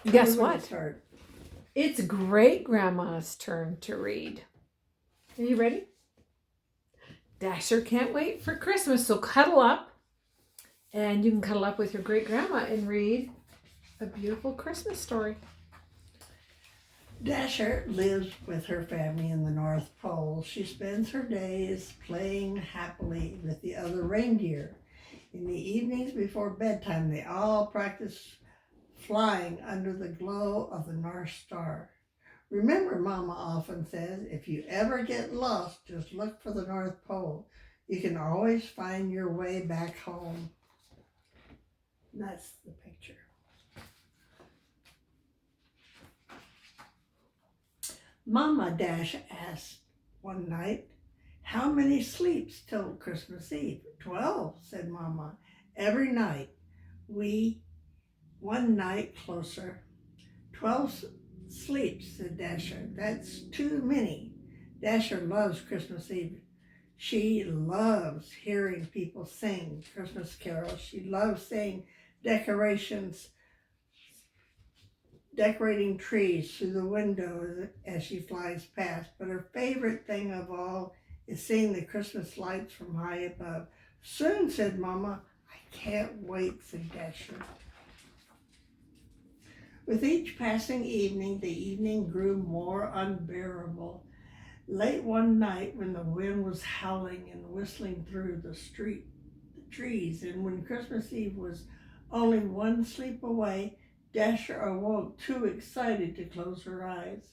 Guess what? It's great grandma's turn to read. Are you ready? Dasher can't wait for Christmas, so cuddle up. And you can cuddle up with your great grandma and read a beautiful Christmas story. Dasher lives with her family in the North Pole. She spends her days playing happily with the other reindeer. In the evenings before bedtime, they all practice flying under the glow of the North Star. Remember, Mama often says, if you ever get lost, just look for the North Pole. You can always find your way back home. That's the picture. Mama Dash asked one night, how many sleeps till Christmas Eve? 12, said Mama. Every night. One night closer. 12 sleeps, said Dasher. That's too many. Dasher loves Christmas Eve. She loves hearing people sing Christmas carols. She loves seeing decorating trees through the window as she flies past. But her favorite thing of all is seeing the Christmas lights from high above. Soon, said Mama. I can't wait, said Dasher. With each passing evening, the evening grew more unbearable. Late one night, when the wind was howling and whistling through the trees, and when Christmas Eve was only one sleep away, Dasher awoke too excited to close her eyes.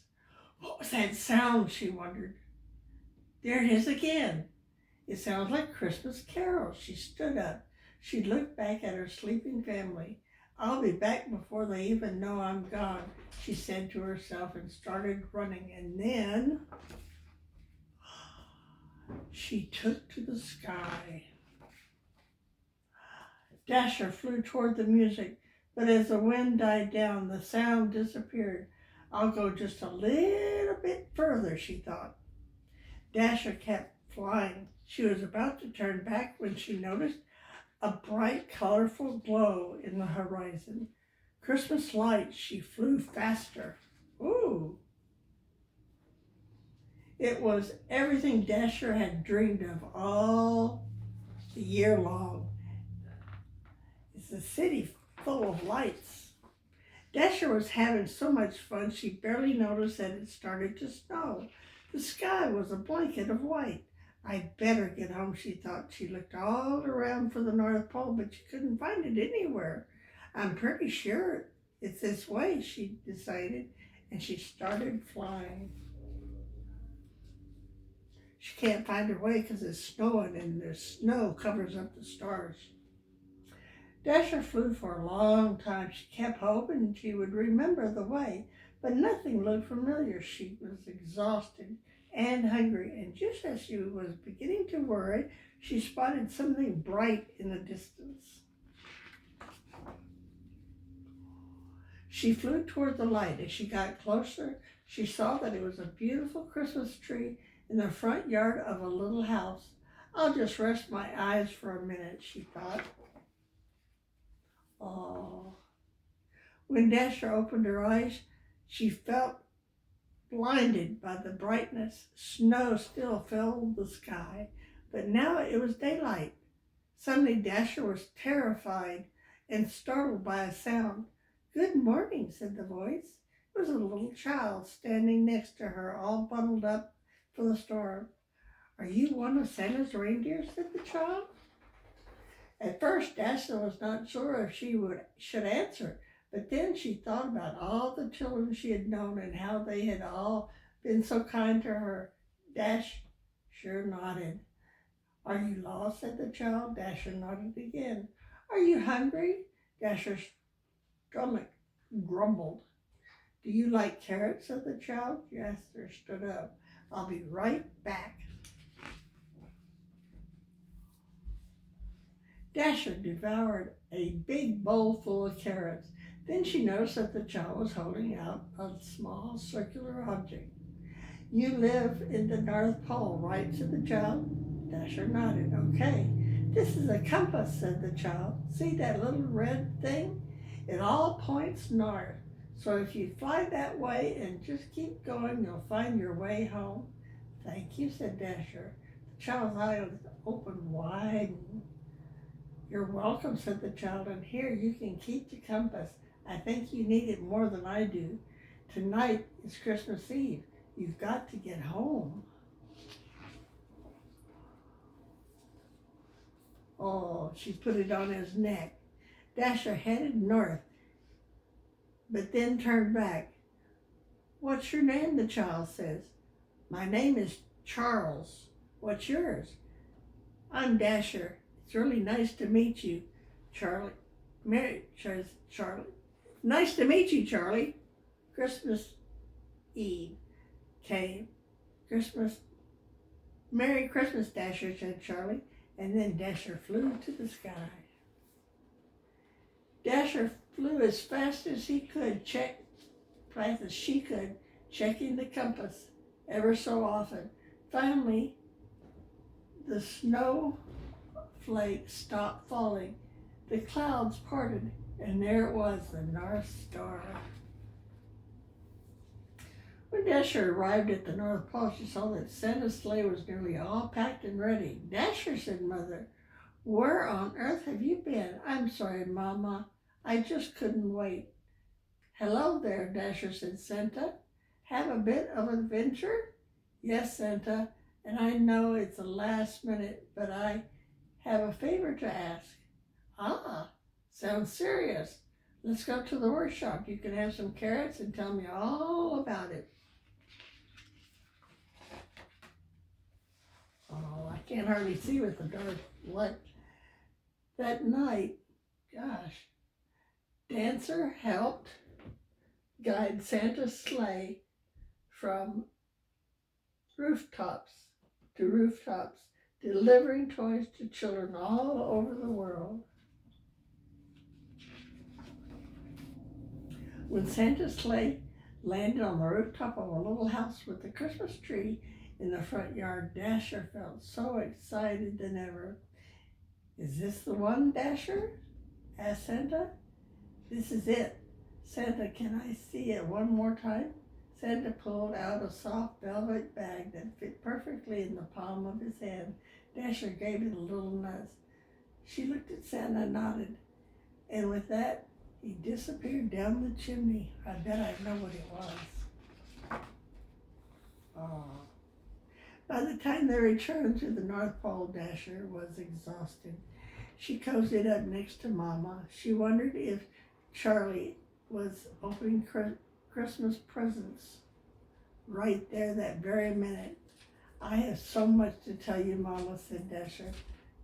What was that sound, she wondered. There it is again. It sounds like Christmas carols. She stood up. She looked back at her sleeping family. I'll be back before they even know I'm gone, she said to herself, and started running. And then she took to the sky. Dasher flew toward the music, but as the wind died down, the sound disappeared. I'll go just a little bit further, she thought. Dasher kept flying. She was about to turn back when she noticed a bright, colorful glow in the horizon. Christmas lights. She flew faster. Ooh! It was everything Dasher had dreamed of all year long. It's a city full of lights. Dasher was having so much fun she barely noticed that it started to snow. The sky was a blanket of white. I better get home, she thought. She looked all around for the North Pole, but she couldn't find it anywhere. I'm pretty sure it's this way, she decided, and she started flying. She can't find her way because it's snowing and the snow covers up the stars. Dasher flew for a long time. She kept hoping she would remember the way, but nothing looked familiar. She was exhausted and hungry, and just as she was beginning to worry, she spotted something bright in the distance. She flew toward the light. As she got closer, she saw that it was a beautiful Christmas tree in the front yard of a little house. I'll just rest my eyes for a minute, she thought. Oh. When Dasher opened her eyes, she felt blinded by the brightness. Snow still filled the sky, but now it was daylight. Suddenly Dasher was terrified and startled by a sound. Good morning, said the voice. It was a little child standing next to her, all bundled up for the storm. Are you one of Santa's reindeer, said the child. At first, Dasher was not sure if she should answer. But then she thought about all the children she had known and how they had all been so kind to her. Dasher nodded. Are you lost, said the child. Dasher nodded again. Are you hungry? Dasher's stomach grumbled. Do you like carrots, said the child. Dasher stood up. I'll be right back. Dasher devoured a big bowl full of carrots. Then she noticed that the child was holding out a small circular object. You live in the North Pole, right, said the child. Dasher nodded. Okay. This is a compass, said the child. See that little red thing? It all points north. So if you fly that way and just keep going, you'll find your way home. Thank you, said Dasher. The child's eyes opened wide. You're welcome, said the child, and here you can keep the compass. I think you need it more than I do. Tonight is Christmas Eve. You've got to get home. Oh, she put it on his neck. Dasher headed north, but then turned back. What's your name? The child says. My name is Charles. What's yours? I'm Dasher. It's really nice to meet you, Charlie. Mary says Charlie. Nice to meet you, Charlie. Christmas Eve came. Merry Christmas, Dasher, said Charlie, and then Dasher flew to the sky. Dasher flew as fast as she could, checking the compass ever so often. Finally, the snowflakes stopped falling. The clouds parted, and there it was, the North Star. When Dasher arrived at the North Pole, she saw that Santa's sleigh was nearly all packed and ready. Dasher, said Mother, where on earth have you been? I'm sorry, Mama. I just couldn't wait. Hello there, Dasher, said Santa. Have a bit of adventure? Yes, Santa, and I know it's the last minute, but I have a favor to ask. Ah, sounds serious. Let's go to the workshop. You can have some carrots and tell me all about it. Oh, I can't hardly see with the dark light. That night, gosh, Dancer helped guide Santa's sleigh from rooftops to rooftops, delivering toys to children all over the world. When Santa's sleigh landed on the rooftop of a little house with a Christmas tree in the front yard, Dasher felt so excited than ever. Is this the one, Dasher? Asked Santa. This is it. Santa, can I see it one more time? Santa pulled out a soft velvet bag that fit perfectly in the palm of his hand. Dasher gave it a little nudge. She looked at Santa and nodded, and with that, he disappeared down the chimney. I bet I know what it was. Oh. By the time they returned to the North Pole, Dasher was exhausted. She cozied up next to Mama. She wondered if Charlie was opening Christmas presents right there that very minute. I have so much to tell you, Mama, said Dasher.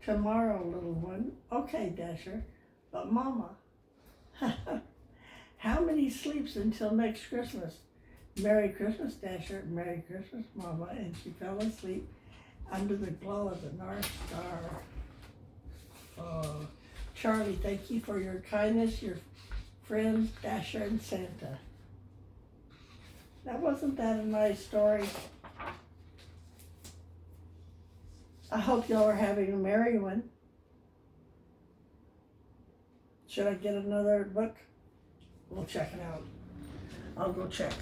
Tomorrow, little one. Okay, Dasher. But Mama, how many sleeps until next Christmas? Merry Christmas, Dasher. Merry Christmas, Mama. And she fell asleep under the glow of the North Star. Oh, Charlie, thank you for your kindness, your friends, Dasher and Santa. Now, wasn't that a nice story? I hope y'all are having a merry one. Should I get another book? We'll check it out. I'll go check.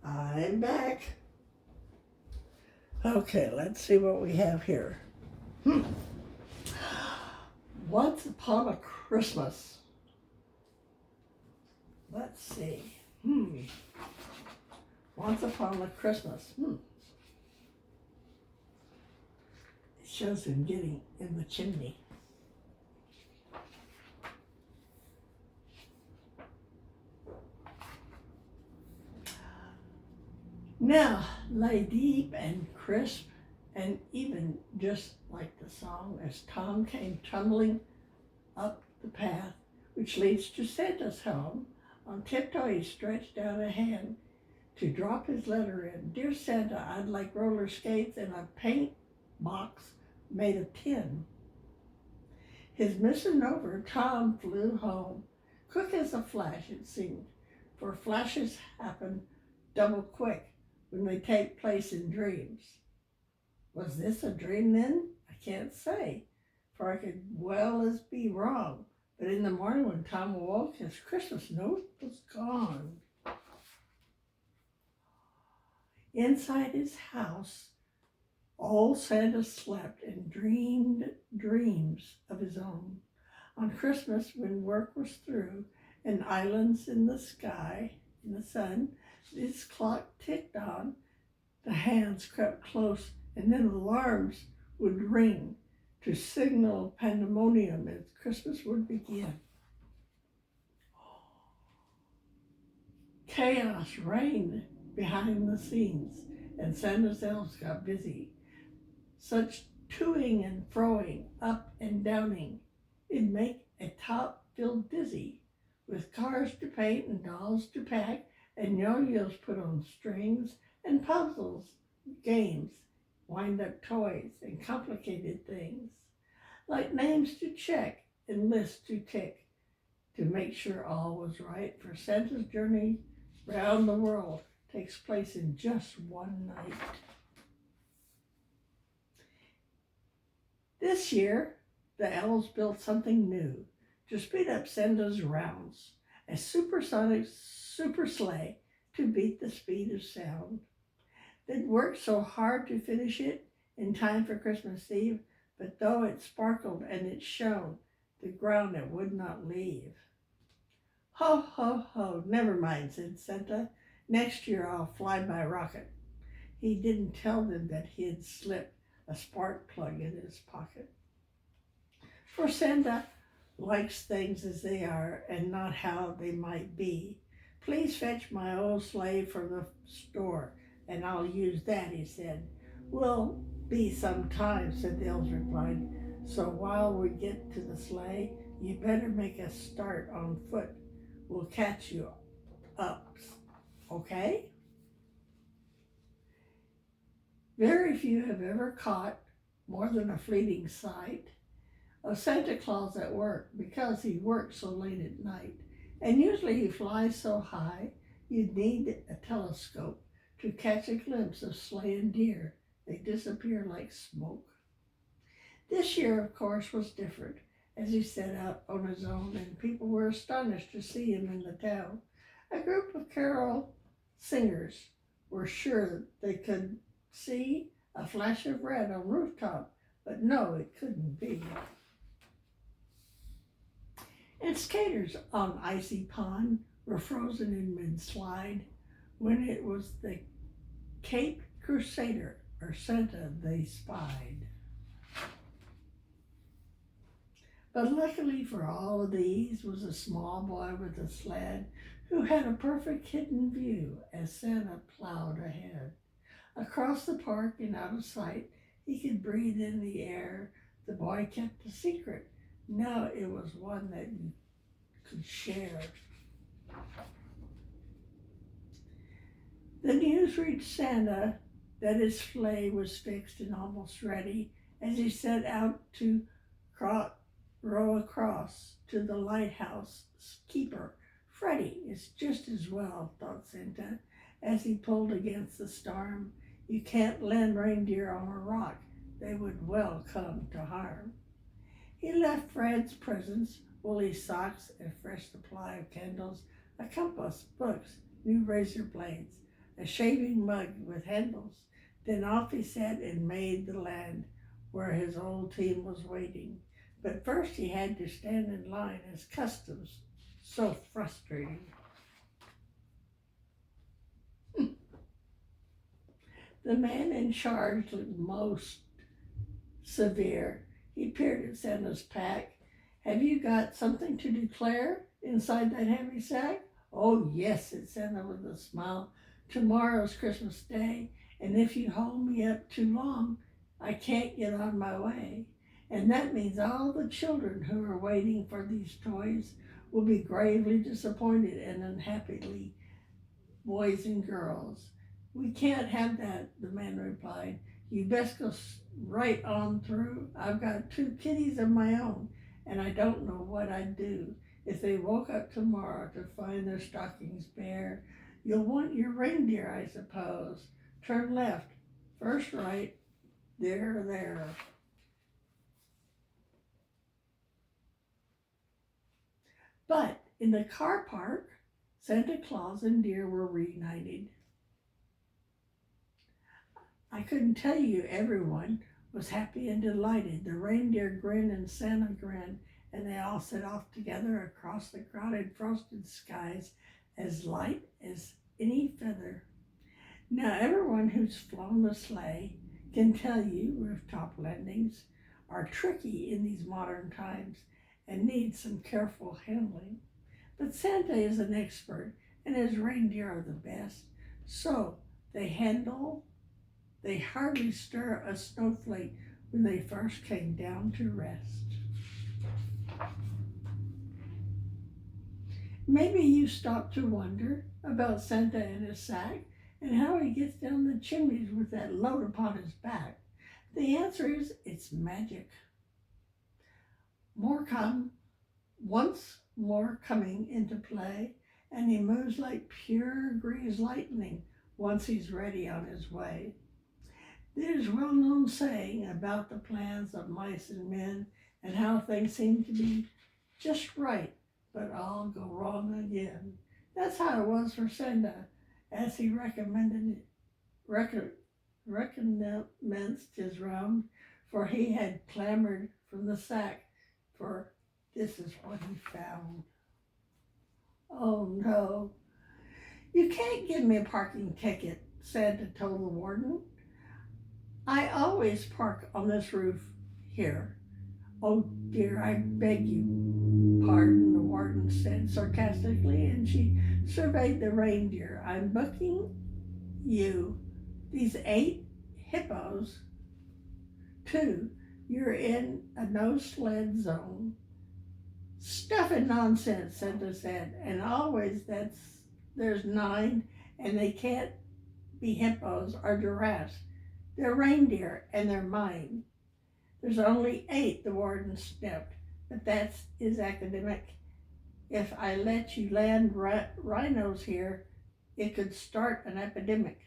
I'm back. Okay, let's see what we have here. Once Upon a Christmas. Let's see. Once Upon a Christmas. It shows him getting in the chimney. Now, lay deep and crisp and even just like the song as Tom came tumbling up the path which leads to Santa's home. On tiptoe he stretched out a hand to drop his letter in. Dear Santa, I'd like roller skates and a paint box made of tin. His mission over, Tom flew home. Quick as a flash, it seemed, for flashes happen double quick when they take place in dreams. Was this a dream then? I can't say, for I could well as be wrong. But in the morning when Tom awoke, his Christmas note was gone. Inside his house, old Santa slept and dreamed dreams of his own. On Christmas, when work was through and islands in the sky, in the sun, his clock ticked on, the hands crept close, and then alarms would ring to signal pandemonium as Christmas would begin. Chaos reigned behind the scenes, and Santa's elves got busy. Such toing and froing, up and downing, it'd make a top feel dizzy, with cars to paint and dolls to pack, and yo-yos put on strings, and puzzles, games, wind-up toys, and complicated things, like names to check and lists to tick, to make sure all was right, for Santa's journey round the world takes place in just one night. This year, the elves built something new to speed up Santa's rounds, a supersonic super sleigh to beat the speed of sound. They'd worked so hard to finish it in time for Christmas Eve, but though it sparkled and it shone, the ground it would not leave. Ho, ho, ho, never mind, said Santa. Next year I'll fly my rocket. He didn't tell them that he had slipped a spark plug in his pocket. For Santa likes things as they are and not how they might be. Please fetch my old sleigh from the store, and I'll use that, he said. Will be some time, said the elves replied. So while we get to the sleigh, you better make a start on foot. We'll catch you up, okay? Very few have ever caught more than a fleeting sight of Santa Claus at work, because he works so late at night. And usually he flies so high, you'd need a telescope to catch a glimpse of sleigh and deer. They disappear like smoke. This year, of course, was different, as he set out on his own, and people were astonished to see him in the town. A group of carol singers were sure they could see a flash of red on rooftop, but no, it couldn't be. And skaters on icy pond were frozen in mid-slide when it was the Cape Crusader, or Santa, they spied. But luckily for all of these was a small boy with a sled who had a perfect hidden view as Santa plowed ahead. Across the park and out of sight, he could breathe in the air. The boy kept a secret. Now it was one that you could share. The news reached Santa that his sleigh was fixed and almost ready as he set out to row across to the lighthouse keeper. Freddie is just as well, thought Santa, as he pulled against the storm. You can't land reindeer on a rock. They would well come to harm. He left Fred's presents, woolly socks, a fresh supply of candles, a compass, books, new razor blades, a shaving mug with handles. Then off he set and made the land where his old team was waiting. But first he had to stand in line as customs, so frustrating. The man in charge looked most severe. He peered at Santa's pack. Have you got something to declare inside that heavy sack? Oh yes, said Santa with a smile. Tomorrow's Christmas Day, and if you hold me up too long, I can't get on my way. And that means all the children who are waiting for these toys will be gravely disappointed and unhappily boys and girls. We can't have that, the man replied. You best go right on through. I've got 2 kitties of my own, and I don't know what I'd do if they woke up tomorrow to find their stockings bare. You'll want your reindeer, I suppose. Turn left, first right, there. But in the car park, Santa Claus and deer were reunited. I couldn't tell you everyone was happy and delighted. The reindeer grinned and Santa grinned, and they all set off together across the crowded frosted skies as light as any feather. Now everyone who's flown the sleigh can tell you rooftop landings are tricky in these modern times and need some careful handling. But Santa is an expert and his reindeer are the best, so they hardly stir a snowflake when they first came down to rest. Maybe you stop to wonder about Santa and his sack and how he gets down the chimneys with that load upon his back. The answer is it's magic. Once more coming into play, and he moves like pure greased lightning once he's ready on his way. There's a well-known saying about the plans of mice and men and how things seem to be just right, but all go wrong again. That's how it was for Santa, as he recommenced his round, for he had clambered from the sack, for this is what he found. Oh no, you can't give me a parking ticket, Santa told the warden. I always park on this roof here. Oh dear, I beg you pardon, the warden said sarcastically, and she surveyed the reindeer. I'm booking you these 8 hippos too. You're in a no sled zone. Stuff and nonsense, Santa said, and always there's 9 and they can't be hippos or giraffes. They're reindeer and they're mine. There's only 8, the warden sniffed, but that is academic. If I let you land rhinos here, it could start an epidemic.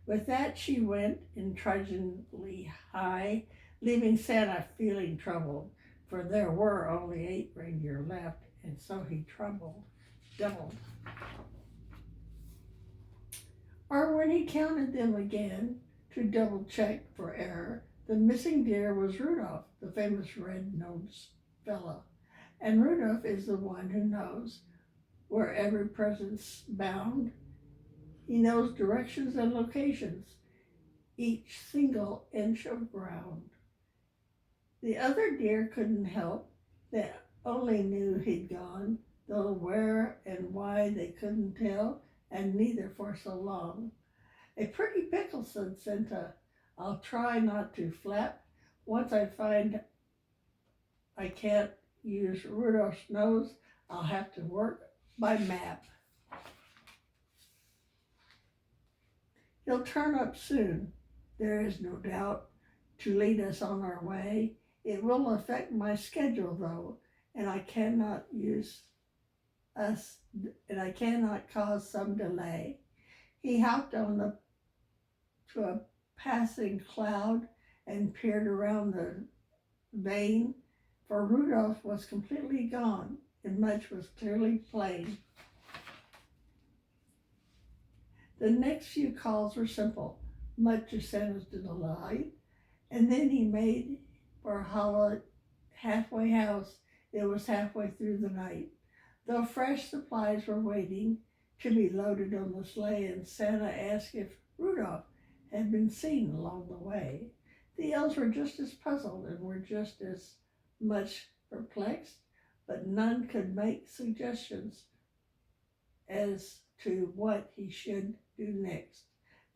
With that, she went trudgingly high, leaving Santa feeling troubled, for there were only 8 reindeer left, and so he doubled. Or when he counted them again to double check for error, the missing deer was Rudolph, the famous red-nosed fella. And Rudolph is the one who knows where every present's bound. He knows directions and locations, each single inch of ground. The other deer couldn't help, they only knew he'd gone, though where and why they couldn't tell, and neither for so long. A pretty pickle, said Santa. I'll try not to flap. Once I find I can't use Rudolph's nose, I'll have to work by map. He'll turn up soon, there is no doubt, to lead us on our way. It will affect my schedule though, and I cannot cause some delay. He hopped to a passing cloud and peered around the vane, for Rudolph was completely gone, and much was clearly plain. The next few calls were simple, much to Santa's delight, and then he made for a hollow halfway house. It was halfway through the night, though fresh supplies were waiting to be loaded on the sleigh, and Santa asked if Rudolph had been seen along the way. The elves were just as puzzled and were just as much perplexed, but none could make suggestions as to what he should do next.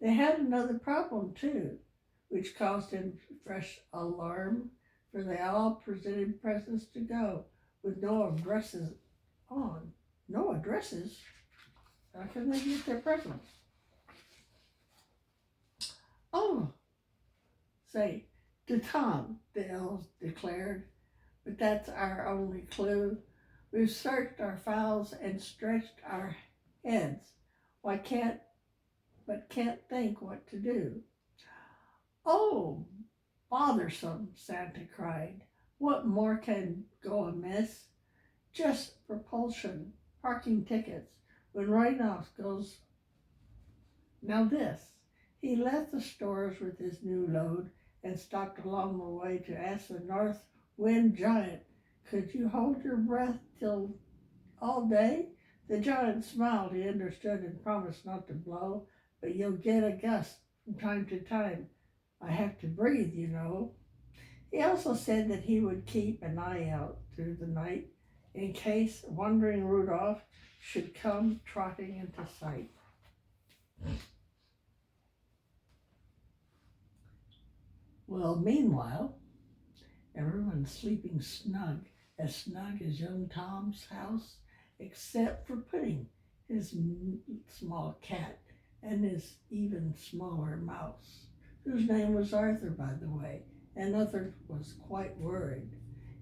They had another problem too, which caused him fresh alarm, for they all presented presents to go with no addresses on. No addresses? How can they get their presents? Oh, say, to Tom, the elves declared, but that's our only clue. We've searched our files and stretched our heads. Why can't think what to do. Oh, bothersome, Santa cried. What more can go amiss? Just propulsion, parking tickets, when Randolph goes. Now this. He left the stores with his new load and stopped along the way to ask the north wind giant, could you hold your breath till all day? The giant smiled. He understood and promised not to blow, but you'll get a gust from time to time. I have to breathe, you know. He also said that he would keep an eye out through the night in case wandering Rudolph should come trotting into sight. Well, meanwhile, everyone's sleeping snug as young Tom's house, except for Pudding, his small cat, and his even smaller mouse, whose name was Arthur, by the way, and Arthur was quite worried.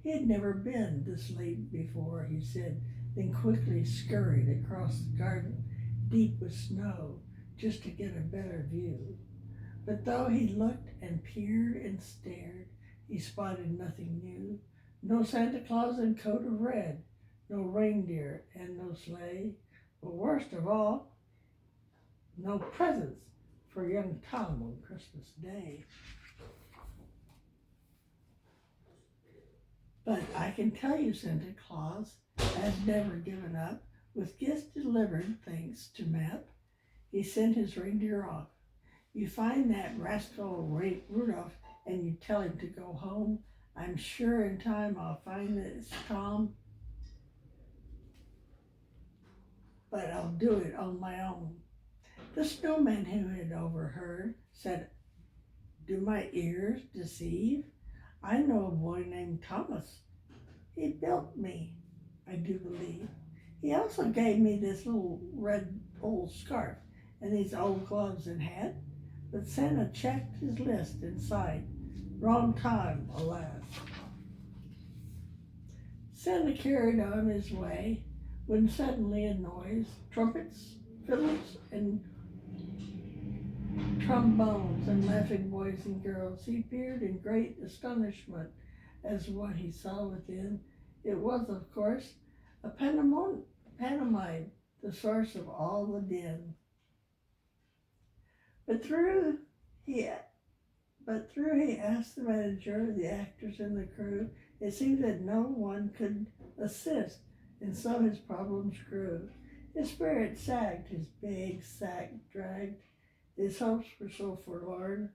He had never been this late before, he said, then quickly scurried across the garden, deep with snow, just to get a better view. But though he looked and peered and stared, he spotted nothing new. No Santa Claus in coat of red, no reindeer and no sleigh, but worst of all, no presents for young Tom on Christmas Day. But I can tell you Santa Claus has never given up. With gifts delivered thanks to Map, he sent his reindeer off. You find that rascal Rudolph and you tell him to go home. I'm sure in time I'll find that it's Tom, but I'll do it on my own. The snowman, who had overheard, said, do my ears deceive? I know a boy named Thomas. He built me, I do believe. He also gave me this little red old scarf and these old gloves and hat. But Santa checked his list and sighed. Wrong time, alas. Santa carried on his way when suddenly a noise, trumpets, fiddles, and trombones and laughing boys and girls. He peered in great astonishment as what he saw within. It was, of course, a pantomime, the source of all the din. But through he asked the manager, the actors, and the crew, it seemed that no one could assist, and so his problems grew. His spirit sagged, his big sack dragged, his hopes were so forlorn,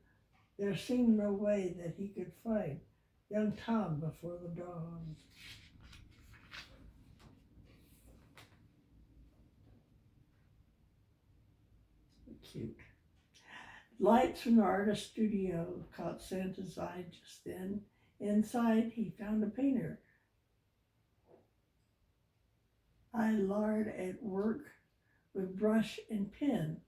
there seemed no way that he could find young Tom before the dawn. Cute. Lights from the artist studio caught Santa's eye just then. Inside, he found a painter. Hard at work with brush and pen.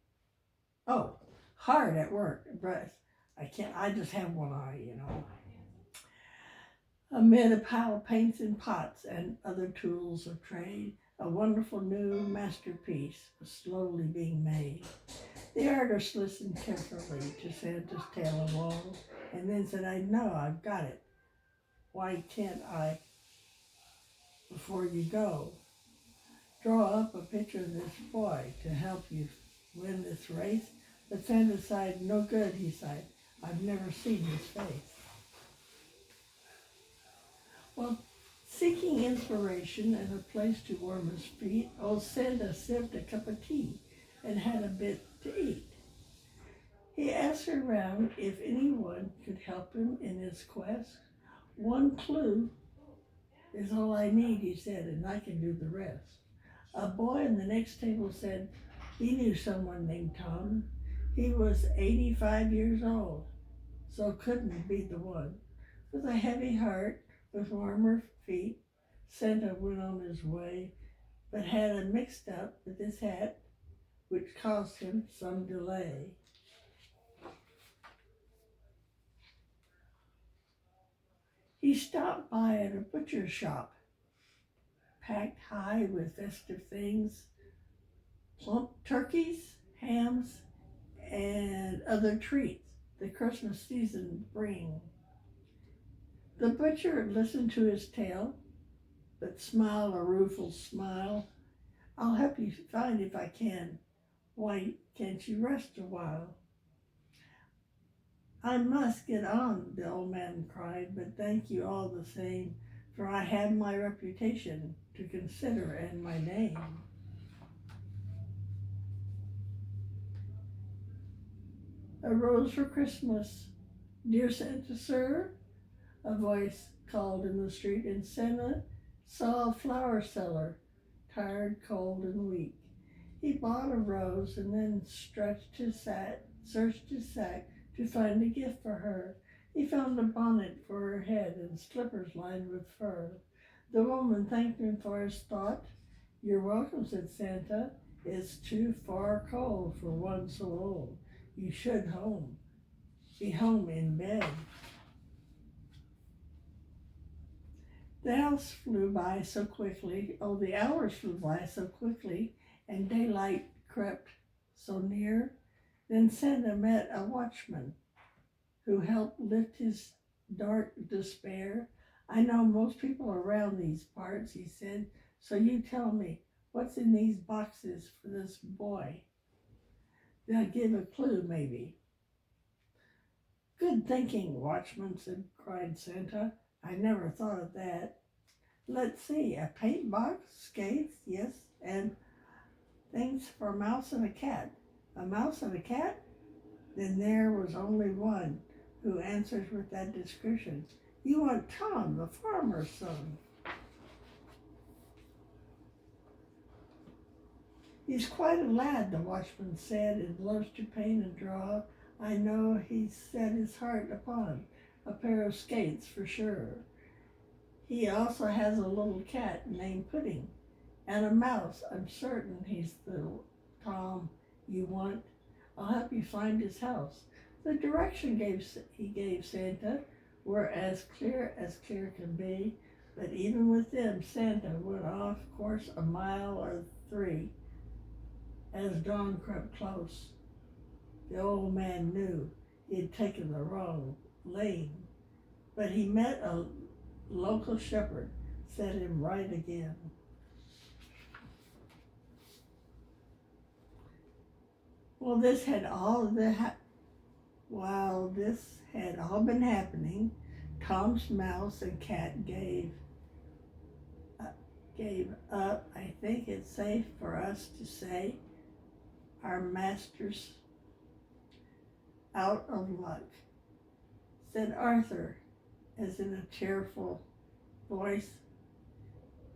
Oh, hard at work, brush. I just have one eye, you know. Amid a pile of paints and pots and other tools of trade, a wonderful new masterpiece was slowly being made. The artist listened carefully to Santa's tale of woe and then said, I know, I've got it. Why can't I, before you go, draw up a picture of this boy to help you win this race? But Santa sighed, no good, he sighed. I've never seen his face. Well, seeking inspiration and a place to warm his feet, old Santa sipped a cup of tea and had a bit to eat. He asked around if anyone could help him in his quest. One clue is all I need, he said, and I can do the rest. A boy in the next table said he knew someone named Tom. He was 85 years old, so couldn't be the one. With a heavy heart, with warmer feet, Santa went on his way, but had a mixed up with his hat which caused him some delay. He stopped by at a butcher's shop, packed high with festive things, plump turkeys, hams, and other treats the Christmas season bring. The butcher listened to his tale, but smiled a rueful smile. I'll help you find if I can. Why can't you rest a while? I must get on, the old man cried, but thank you all the same, for I have my reputation to consider and my name. A rose for Christmas, dear Santa, sir, a voice called in the street, and Santa saw a flower seller, tired, cold, and weak. He bought a rose and then searched his sack to find a gift for her. He found a bonnet for her head and slippers lined with fur. The woman thanked him for his thought. You're welcome, said Santa. It's too far cold for one so old. You should be home in bed. The hours flew by so quickly, and daylight crept so near. Then Santa met a watchman who helped lift his dark despair. I know most people around these parts, he said, so you tell me, what's in these boxes for this boy? They'll give a clue, maybe. Good thinking, watchman, cried Santa. I never thought of that. Let's see, a paint box, skates, yes, and things for a mouse and a cat. A mouse and a cat? Then there was only one who answers with that description. You want Tom, the farmer's son. He's quite a lad, the watchman said, and loves to paint and draw. I know he's set his heart upon a pair of skates for sure. He also has a little cat named Pudding, and a mouse. I'm certain he's the Tom you want. I'll help you find his house. The direction he gave Santa were as clear can be, but even with them, Santa went off course a mile or 3 as dawn crept close. The old man knew he had taken the wrong lane, but he met a local shepherd, set him right again. While this had all been happening, Tom's mouse and cat gave up. I think it's safe for us to say our master's out of luck, said Arthur, as in a tearful voice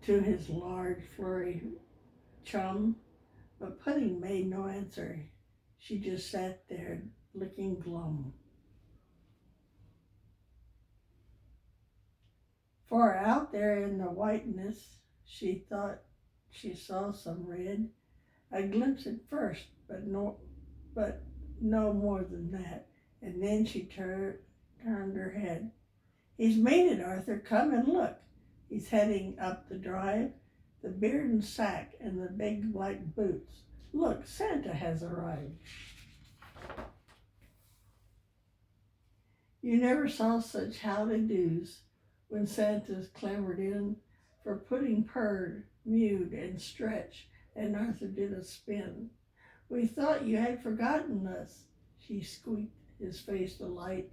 to his large, furry chum. But Pudding made no answer. She just sat there, looking glum. For out there in the whiteness, she thought she saw some red. A glimpse at first, but no more than that. And then she turned her head. He's made it, Arthur. Come and look. He's heading up the drive, the beard and sack and the big black boots. Look, Santa has arrived. You never saw such howdy-doos when Santa's clambered in, for Pudding purred, mewed, and stretched, and Arthur did a spin. We thought you had forgotten us, she squeaked, his face alight.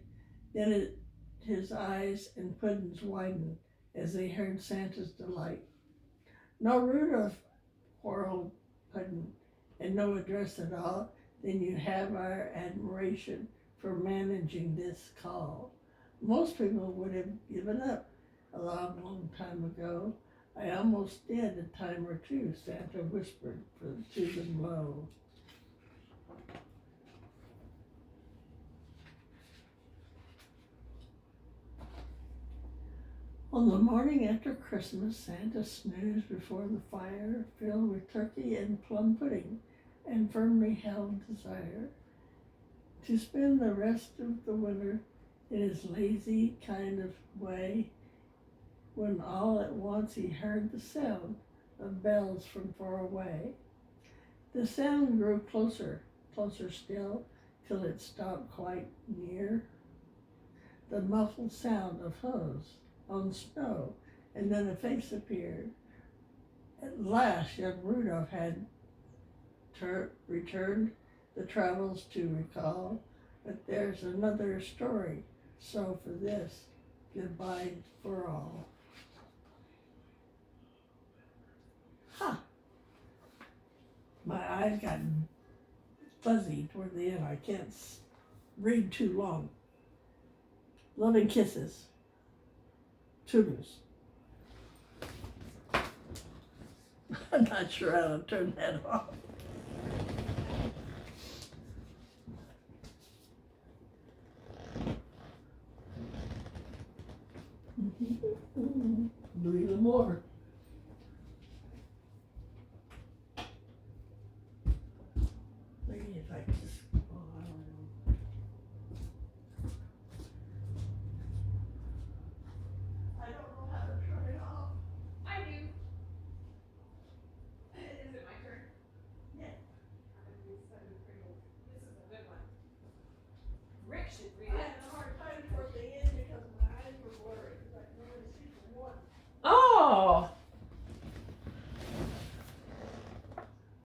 Then his eyes and Pudding's widened as they heard Santa's delight. No Rudolph, quarreled Pudding, and no address at all. Then you have our admiration for managing this call. Most people would have given up a long time ago. I almost did a time or two, Santa whispered to them low. On the morning after Christmas, Santa snoozed before the fire filled with turkey and plum pudding, and firmly held desire to spend the rest of the winter in his lazy kind of way, when all at once he heard the sound of bells from far away. The sound grew closer, closer still, till it stopped quite near. The muffled sound of hooves on snow, and then a face appeared. At last young Rudolph had returned the travels to recall, but there's another story, so for this, goodbye for all. Ha! My eyes got fuzzy toward the end. I can't read too long. Loving kisses. Toodles. I'm not sure how to turn that off. Do even more. Maybe if I just, oh, I don't know. I don't know how to turn it off. I do. Is it my turn? Yeah. This is a good one. Rick should read it.